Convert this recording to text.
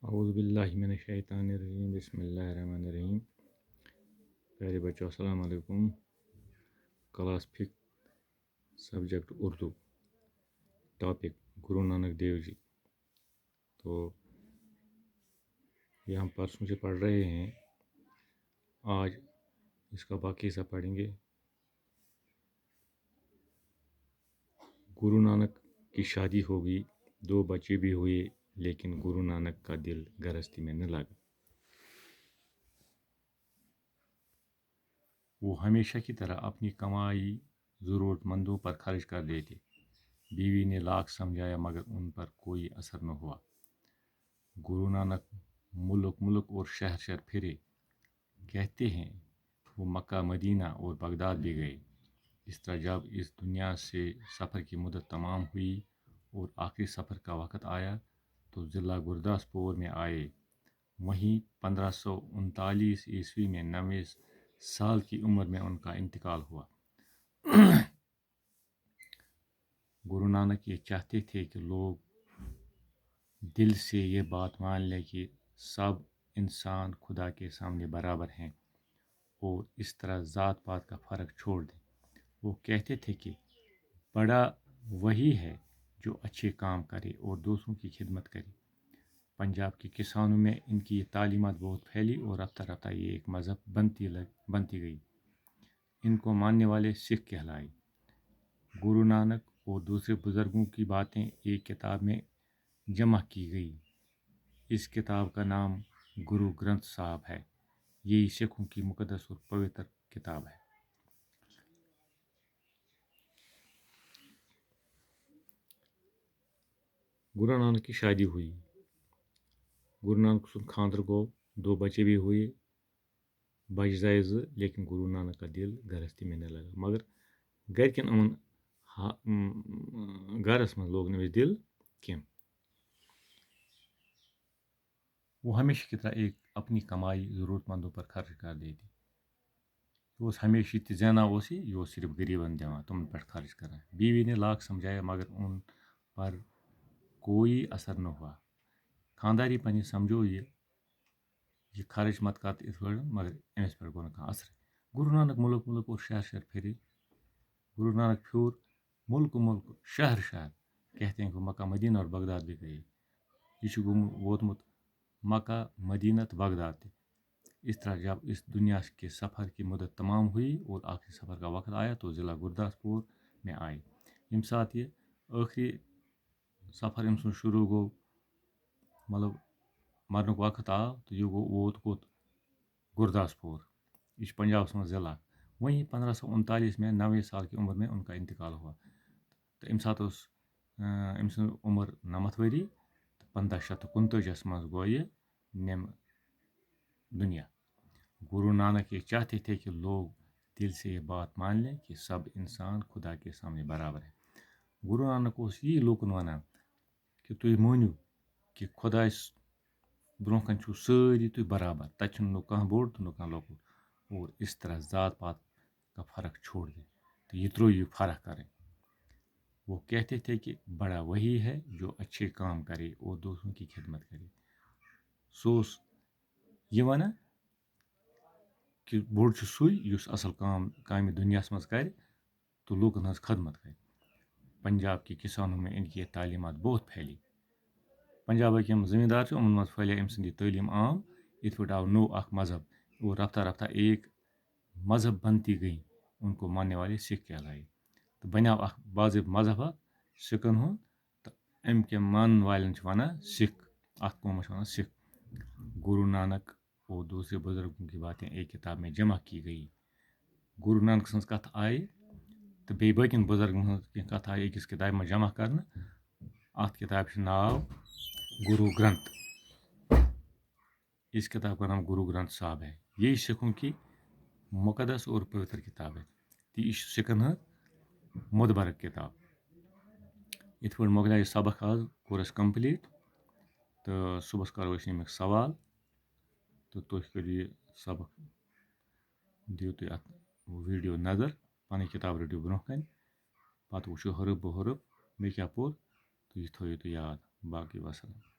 اعوذ باللہ من الشیطان الرجیم بسم اللہ الرحمن الرحیم. پیارے بچوں السلام علیکم. Class 5 subject Urdu. Topic Guru Nanak Dev جی. تو یہ ہم پرسوں سے پڑھ رہے ہیں. آج اس کا باقی حصہ پڑھیں گے. گرو نانک کی شادی ہو گئی، 2 بچے بھی ہوئے، لیکن گرو نانک کا دل گرہستی میں نہ لگا. وہ ہمیشہ کی طرح اپنی کمائی ضرورت مندوں پر خرچ کر دیتے. بیوی نے لاکھ سمجھایا مگر ان پر کوئی اثر نہ ہوا. گرو نانک ملک اور شہر پھرے. کہتے ہیں وہ مکہ، مدینہ اور بغداد بھی گئے. اس طرح جب اس دنیا سے سفر کی مدت تمام ہوئی اور آخری سفر کا وقت آیا تو ضلع گرداسپور میں آئے. وہیں 1539 عیسوی میں 90 سال کی عمر میں ان کا انتقال ہوا. گرو نانک یہ چاہتے تھے کہ لوگ دل سے یہ بات مان لیں کہ سب انسان خدا کے سامنے برابر ہیں اور اس طرح ذات پات کا فرق چھوڑ دیں. وہ کہتے تھے کہ بڑا وہی ہے جو اچھے کام کرے اور دوسروں کی خدمت کرے. پنجاب کے کسانوں میں ان کی یہ تعلیمات بہت پھیلی اور رفتہ رفتہ یہ ایک مذہب بنتی گئی. ان کو ماننے والے سکھ کہلائے. گرو نانک اور دوسرے بزرگوں کی باتیں ایک کتاب میں جمع کی گئی. اس کتاب کا نام گرو گرنتھ صاحب ہے. یہی سکھوں کی مقدس اور پوتر کتاب ہے. گرو نانک کی شادی ہوئی. گرو نانک سن خاندر گو، 2 بچے بھی ہوئے. بچ زائے 2 لیکن گرو نانک کا دل گرہستی میں نہ لگا. مگر گرکن امن گرس من لوگ نمس دل کیم. وہ ہمیشہ کی طرح ایک اپنی کمائی ضرورت مندوں پر خرچ کر دیتی. یہ ہمیشہ تہ زینان یہ صرف غریبن دِوان، تمن پہ خرچ کران. بیوی نے لاکھ سمجھایا مگر ان پر کوئی اثر نہ ہوا. خانداری پنہ سمجھو یہ خرچ مت کر ات پٲٹھۍ، مگر أمِس پٮ۪ٹھ گوٚو نہٕ کانٛہہ اثرے. گرو نانک ملک اور شہر پھرے. گرو نانک پھیور ملک شہر. کہتے ہیں کہ مکہ، مدینہ اور بغداد بھی گئے. یہ ووتمت مکہ، مدینہ تو بغداد تہ. اس طرح جب اس دنیا کے سفر کی مدت تمام ہوئی اور آخری سفر کا وقت آیا تو ضلع گرداسپور میں آئے. یم سات یہ آخری سفر ام سن شروع گو، مطلب مرنک وقت آو تو یہ ووت کوت گرداسپور. یہ پنجاب من ضلع. وہیں 1539 میں 90 سال کی عمر میں ان کا انتقال ہوا. تو ام سات ام سن عمر 90 ؤری. 1539 من گو یہ نم دنیا. گرو نانک یہ چاہتے تھے کہ لوگ دل سے یہ بات مان لیں کہ سب انسان خدا کے سامنے برابر ہے. گرو نانک یہ لوکن ونان کہ تھی مانو کہ خدا برو کن چھو ساری تھی برابر. تت نہ کھانا بوڑ تو نہ کھانا لۄکُٹ. اور اس طرح ذات پات کا فرق چھوڑ دیں. تو یہ ترو یہ فرق کریں. وہ کہتے تھے کہ بڑا وہی ہے جو اچھے کام کرے اور دوسروں کی خدمت کرے. سو یہ ونان کہ بوڑ سُے یُس اصل کامہِ دنیاہس منٛز کرِ تو لوکن ہنٛز خدمت کرِ. پنجاب کے کسانوں میں ان کی یہ تعلیمات بہت پھیلی. پنجابک یم زمیندار ان من پھیلے ام سند تعلیم عام. ات پٲٹھۍ آو نو اخ مذہب اور رفتہ رفتہ ایک مذہب بنتی گئی. ان کو ماننے والے سکھ کہلائے. تو بنیو اخ باضابطہ مذہب سکھن ہند. تو ام کے مان والن ونان سکھ. ات قومس ونان سکھ. گرو نانک اور دوسرے بزرگوں کی باتیں ایک کتاب میں جمع کی گئی. گرو نانک سن کتھ آئی تو بیٚیہِ باقین بزرگن ہن کتھ آئی أکِس کتابہِ منٛز جمع کرنہٕ. ات کتاب ناو گرو گرنتھ. اس کتاب کا نام گرو گرنتھ صاحب ہے. یہی سکھوں کی مقدس اور پوتر کتاب ہے. یہ سکھن ہند مدبرک کتاب. ات پٲٹھۍ مۄکلیو یہ سبق آز کوٚر اَسہِ کمپلیٖٹ. تو صبحس کرو أسۍ ییٚمیُک سوال. تو تُہۍ کٔرِو یہِ سبق دِیِو تُہۍ اتھ ویٖڈیو نظر. پنٕنۍ کتاب رٔٹِو برونٛہہ کنہِ. پتہٕ وٕچھِو حرف بہ حرف مےٚ کیٛاہ پوٚر تہٕ یہِ تھٲیِو تُہۍ یاد. باقٕے وسلام.